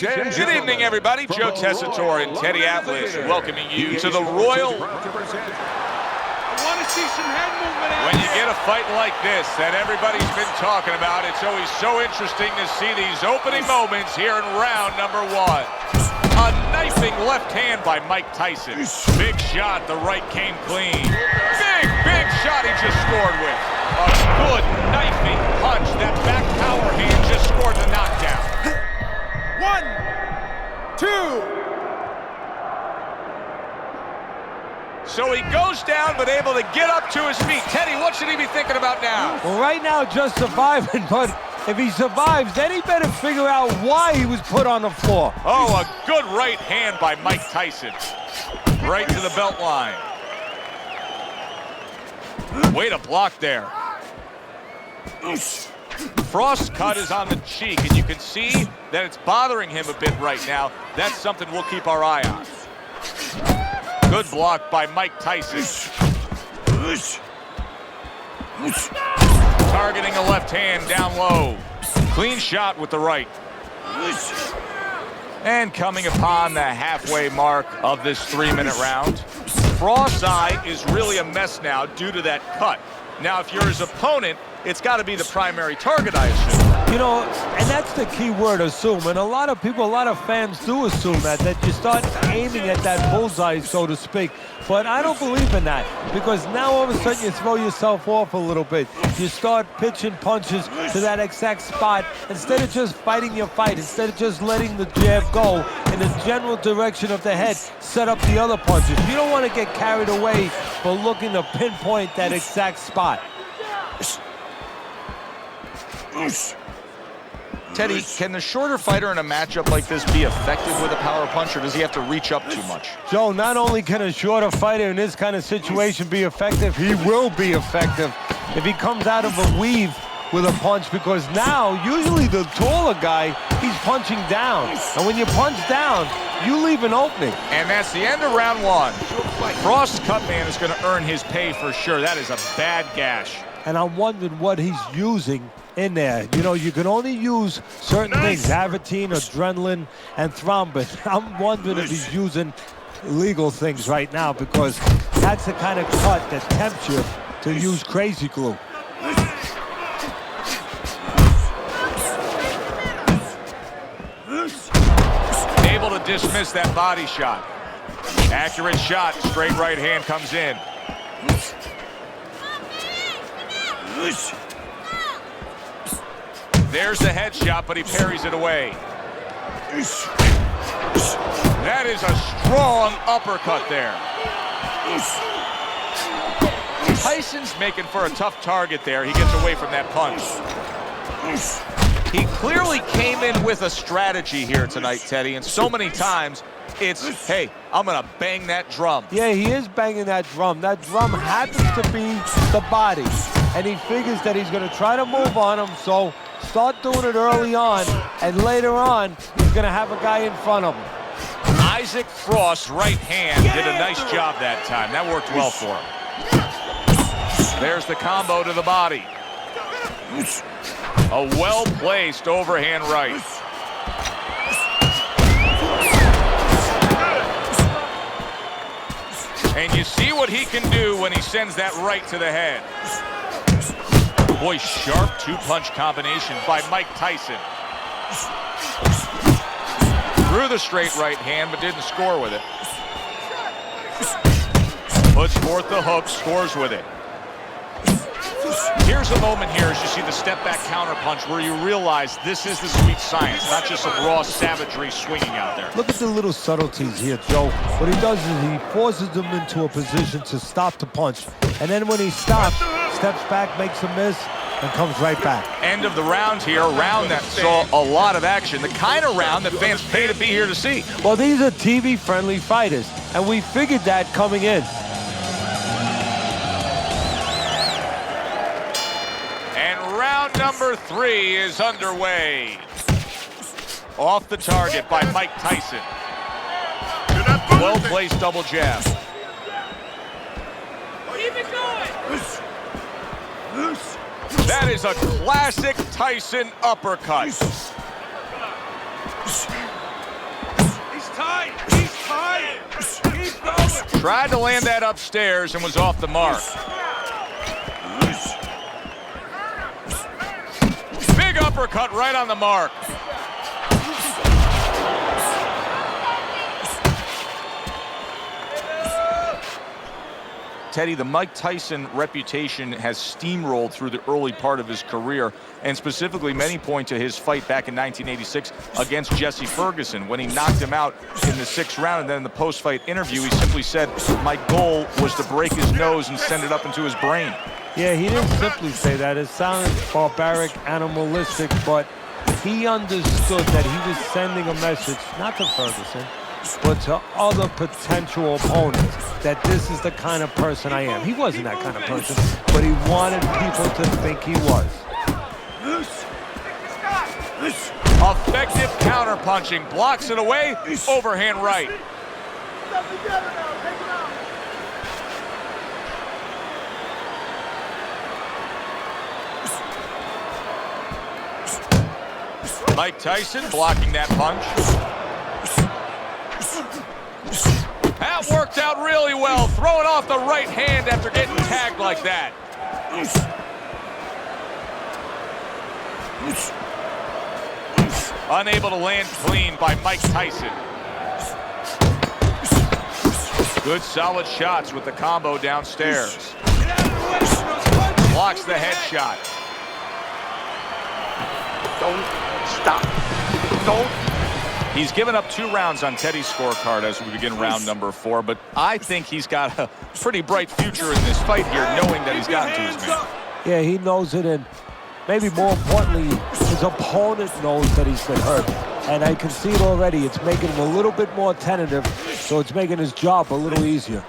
Ladies and Good evening, everybody. Joe Tessitore and Teddy Atlas welcoming you to the Royal. I want to see some head movement. When you get a fight like this that everybody's been talking about, it's always so interesting to see these opening moments here in round number 1. A knifing left hand by Mike Tyson. Big shot, the right came clean. Big shot he just scored with. A good knifing punch. That back power hand just scored the knockdown. 1, 2. So he goes down, but able to get up to his feet. Teddy, what should he be thinking about now? Well, right now, just surviving, but if he survives, then he better figure out why he was put on the floor. Oh, a good right hand by Mike Tyson. Right to the belt line. Way to block there. Frost's cut is on the cheek, and you can see that it's bothering him a bit right now. That's something we'll keep our eye on. Good block by Mike Tyson. Targeting a left hand down low. Clean shot with the right. And coming upon the halfway mark of this 3-minute round. Frost's eye is really a mess now due to that cut. Now, if you're his opponent, it's got to be the primary target, I assume. You know, and that's the key word, assume. And a lot of people, a lot of fans do assume that you start aiming at that bullseye, so to speak. But I don't believe in that, because now all of a sudden you throw yourself off a little bit. You start pitching punches to that exact spot instead of just fighting your fight, instead of just letting the jab go in the general direction of the head, set up the other punches. You don't want to get carried away for looking to pinpoint that exact spot. Teddy, can the shorter fighter in a matchup like this be effective with a power punch, or does he have to reach up too much? Joe, not only can a shorter fighter in this kind of situation be effective, he will be effective if he comes out of a weave with a punch, because now, usually the taller guy, he's punching down. And when you punch down, you leave an opening. And that's the end of round 1. Frost's cut man is going to earn his pay for sure. That is a bad gash. And I'm wondering what he's using in there. You know, you can only use certain things, Avatine, adrenaline, and thrombin. I'm wondering if he's using illegal things right now, because that's the kind of cut that tempts you to use crazy glue. Able to dismiss that body shot. Accurate shot, straight right hand comes in. There's the headshot, but he parries it away. That is a strong uppercut there. Tyson's making for a tough target there. He gets away from that punch. He clearly came in with a strategy here tonight, Teddy, and so many times it's, hey, I'm going to bang that drum. Yeah, he is banging that drum. That drum happens to be the body, and he figures that he's going to try to move on him, so start doing it early on, and later on, he's going to have a guy in front of him. Isaac Frost's right hand did a nice job that time. That worked well for him. There's the combo to the body. A well-placed overhand right. And you see what he can do when he sends that right to the head. Boy, sharp two-punch combination by Mike Tyson. Threw the straight right hand, but didn't score with it. Puts forth the hook, scores with it. Here's a moment here as you see the step-back counterpunch where you realize this is the sweet science, not just some raw savagery swinging out there. Look at the little subtleties here, Joe. What he does is he forces them into a position to stop the punch. And then when he stops, steps back, makes a miss, and comes right back. End of the round here, a round that saw a lot of action. The kind of round that fans pay to be here to see. Well, these are TV-friendly fighters, and we figured that coming in. Round number 3 is underway. Off the target by Mike Tyson. Well-placed double jab. Keep it going. That is a classic Tyson uppercut. Tried to land that upstairs and was off the mark. Big uppercut right on the mark. Teddy, the Mike Tyson reputation has steamrolled through the early part of his career, and specifically many point to his fight back in 1986 against Jesse Ferguson when he knocked him out in the 6th round. And then in the post-fight interview, he simply said, my goal was to break his nose and send it up into his brain. Yeah, he didn't simply say that. It sounded barbaric, animalistic, but he understood that he was sending a message, not to Ferguson, but to other potential opponents, that this is the kind of person I am. He wasn't that kind of person, but he wanted people to think he was. Effective counter-punching, blocks it away, overhand right. Mike Tyson blocking that punch. That worked out really well, throwing off the right hand after getting tagged like that. Unable to land clean by Mike Tyson. Good solid shots with the combo downstairs. Blocks the headshot. Don't stop. Don't. He's given up 2 rounds on Teddy's scorecard as we begin round number 4, but I think he's got a pretty bright future in this fight here, knowing that he's gotten to his man. Yeah, he knows it, and maybe more importantly, his opponent knows that he's been hurt. And I can see it already. It's making him a little bit more tentative, so it's making his job a little easier.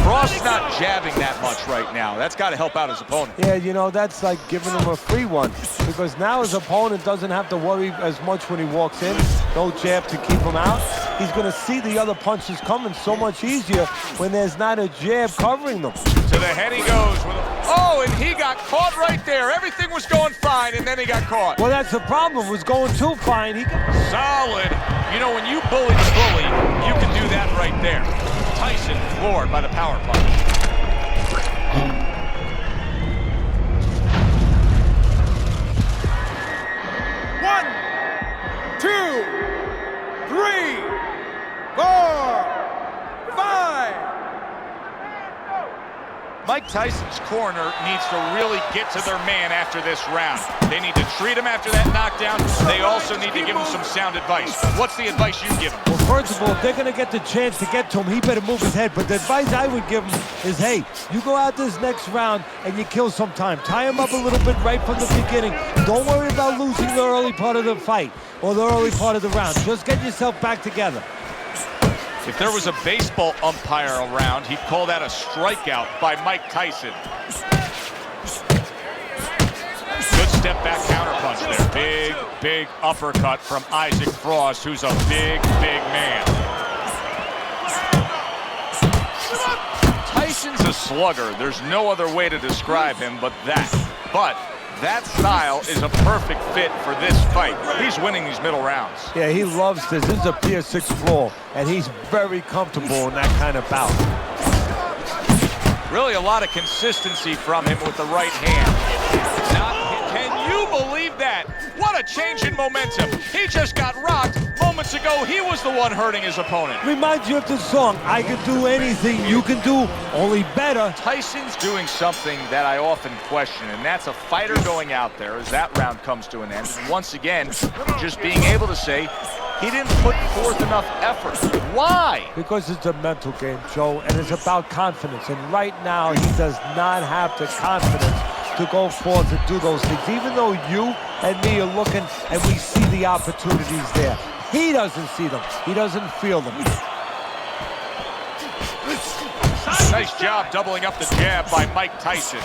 Cross not jabbing that much right now. That's got to help out his opponent. Yeah, you know, that's like giving him a free one, because now his opponent doesn't have to worry as much when he walks in. No jab to keep him out. He's going to see the other punches coming so much easier when there's not a jab covering them. To the head he goes. With oh, and he got caught right there. Everything was going fine, and then he got caught. Well, that's the problem. It was going too fine. Solid. You know, when you bully the bully, you can do that right there. Tyson floored by the power punch. One, 2, 3, 4, 5. Mike Tyson's corner needs to really get to their man after this round. They need to treat him after that knockdown. They also need to give him some sound advice. What's the advice you give him? Well, first of all, if they're going to get the chance to get to him, he better move his head. But the advice I would give him is, hey, you go out this next round and you kill some time. Tie him up a little bit right from the beginning. Don't worry about losing the early part of the fight or the early part of the round. Just get yourself back together. If there was a baseball umpire around, he'd call that a strikeout by Mike Tyson. Good step back counterpunch there. Big, big uppercut from Isaac Frost, who's a big, big man. Tyson's a slugger. There's no other way to describe him but that. But that style is a perfect fit for this fight. He's winning these middle rounds. Yeah, he loves this. This is a Pier 6 floor, and he's very comfortable in that kind of bout. Really a lot of consistency from him with the right hand. Can you believe that? What a change in momentum. He just got rocked. Moments ago, he was the one hurting his opponent. Reminds you of the song, I Can Do Anything You Can Do, only better. Tyson's doing something that I often question, and that's a fighter going out there as that round comes to an end. And once again, just being able to say, he didn't put forth enough effort. Why? Because it's a mental game, Joe, and it's about confidence. And right now, he does not have the confidence to go forth and do those things. Even though you and me are looking and we see the opportunities there, he doesn't see them. He doesn't feel them. Nice job doubling up the jab by Mike Tyson.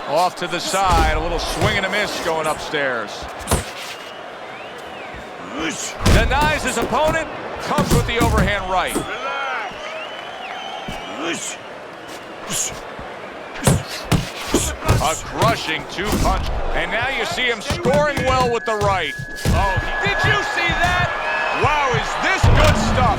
Off to the side, a little swing and a miss going upstairs. Denies his opponent, comes with the overhand right. A crushing 2-punch, and now you see him scoring well with the right. Oh, did you see that? Wow, is this good stuff?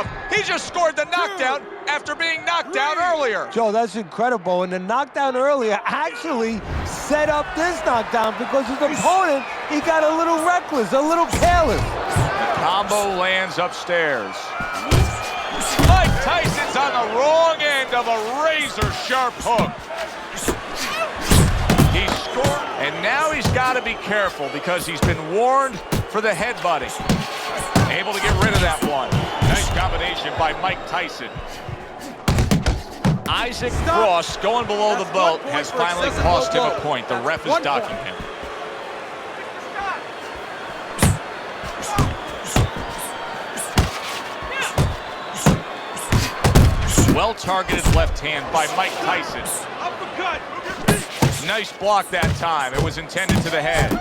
stuff. He just scored the knockdown after being knocked down earlier. Joe, that's incredible. And the knockdown earlier actually set up this knockdown because his opponent, he got a little reckless, a little careless. The combo lands upstairs. Mike Tyson's on the wrong end of a razor-sharp hook. He scored, and now he's got to be careful because he's been warned for the headbutting. Able to get rid of that one. Nice combination by Mike Tyson. Isaac Frost going below the belt has finally cost him a point. The ref is docking him. Well-targeted left hand by Mike Tyson. Uppercut. Nice block that time. It was intended to the head.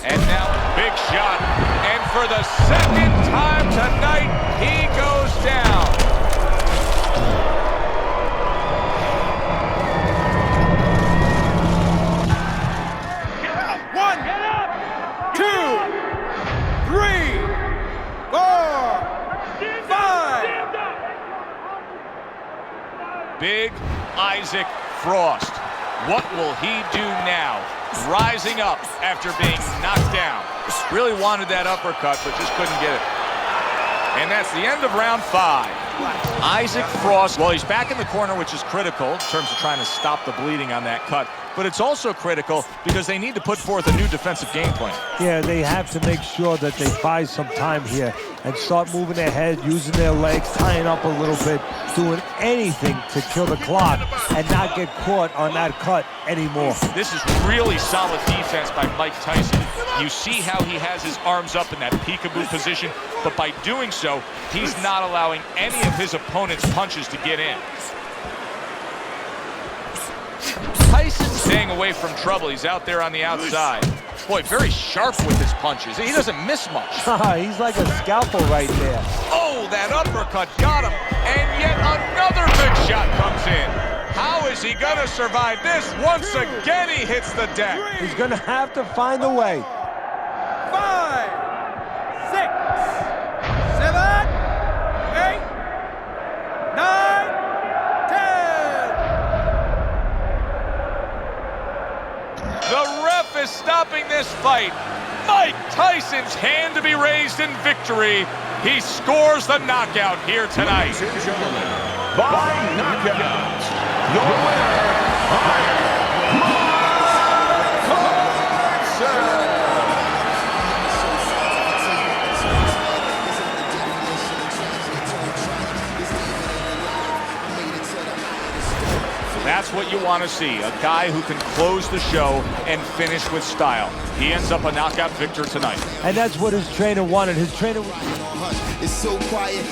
And now, big shot. And for the second time tonight, he goes down. One, two, three, 4, 5. Big Isaac Frost. What will he do now? Rising up after being knocked down. Really wanted that uppercut, but just couldn't get it. And that's the end of round 5. Isaac Frost, well, he's back in the corner, which is critical in terms of trying to stop the bleeding on that cut. But it's also critical because they need to put forth a new defensive game plan. Yeah, they have to make sure that they buy some time here and start moving their head, using their legs, tying up a little bit, doing anything to kill the clock and not get caught on that cut anymore. This is really solid defense by Mike Tyson. You see how he has his arms up in that peekaboo position, but by doing so, he's not allowing any of his opponent's punches to get in. Tyson's staying away from trouble. He's out there on the outside. Boy, very sharp with his punches. He doesn't miss much. He's like a scalpel right there. Oh, that uppercut got him. And yet another big shot comes in. How is he going to survive this? Once again, he hits the deck. He's going to have to find a way. 5, 6, 7, 8, 9, 10. The ref is stopping this fight. Mike Tyson's hand to be raised in victory. He scores the knockout here tonight. Ladies and gentlemen, by knockout, the winner, Mike Tyson. That's what you want to see, a guy who can close the show and finish with style. He ends up a knockout victor tonight. And that's what his trainer wanted. His trainer... It's so quiet.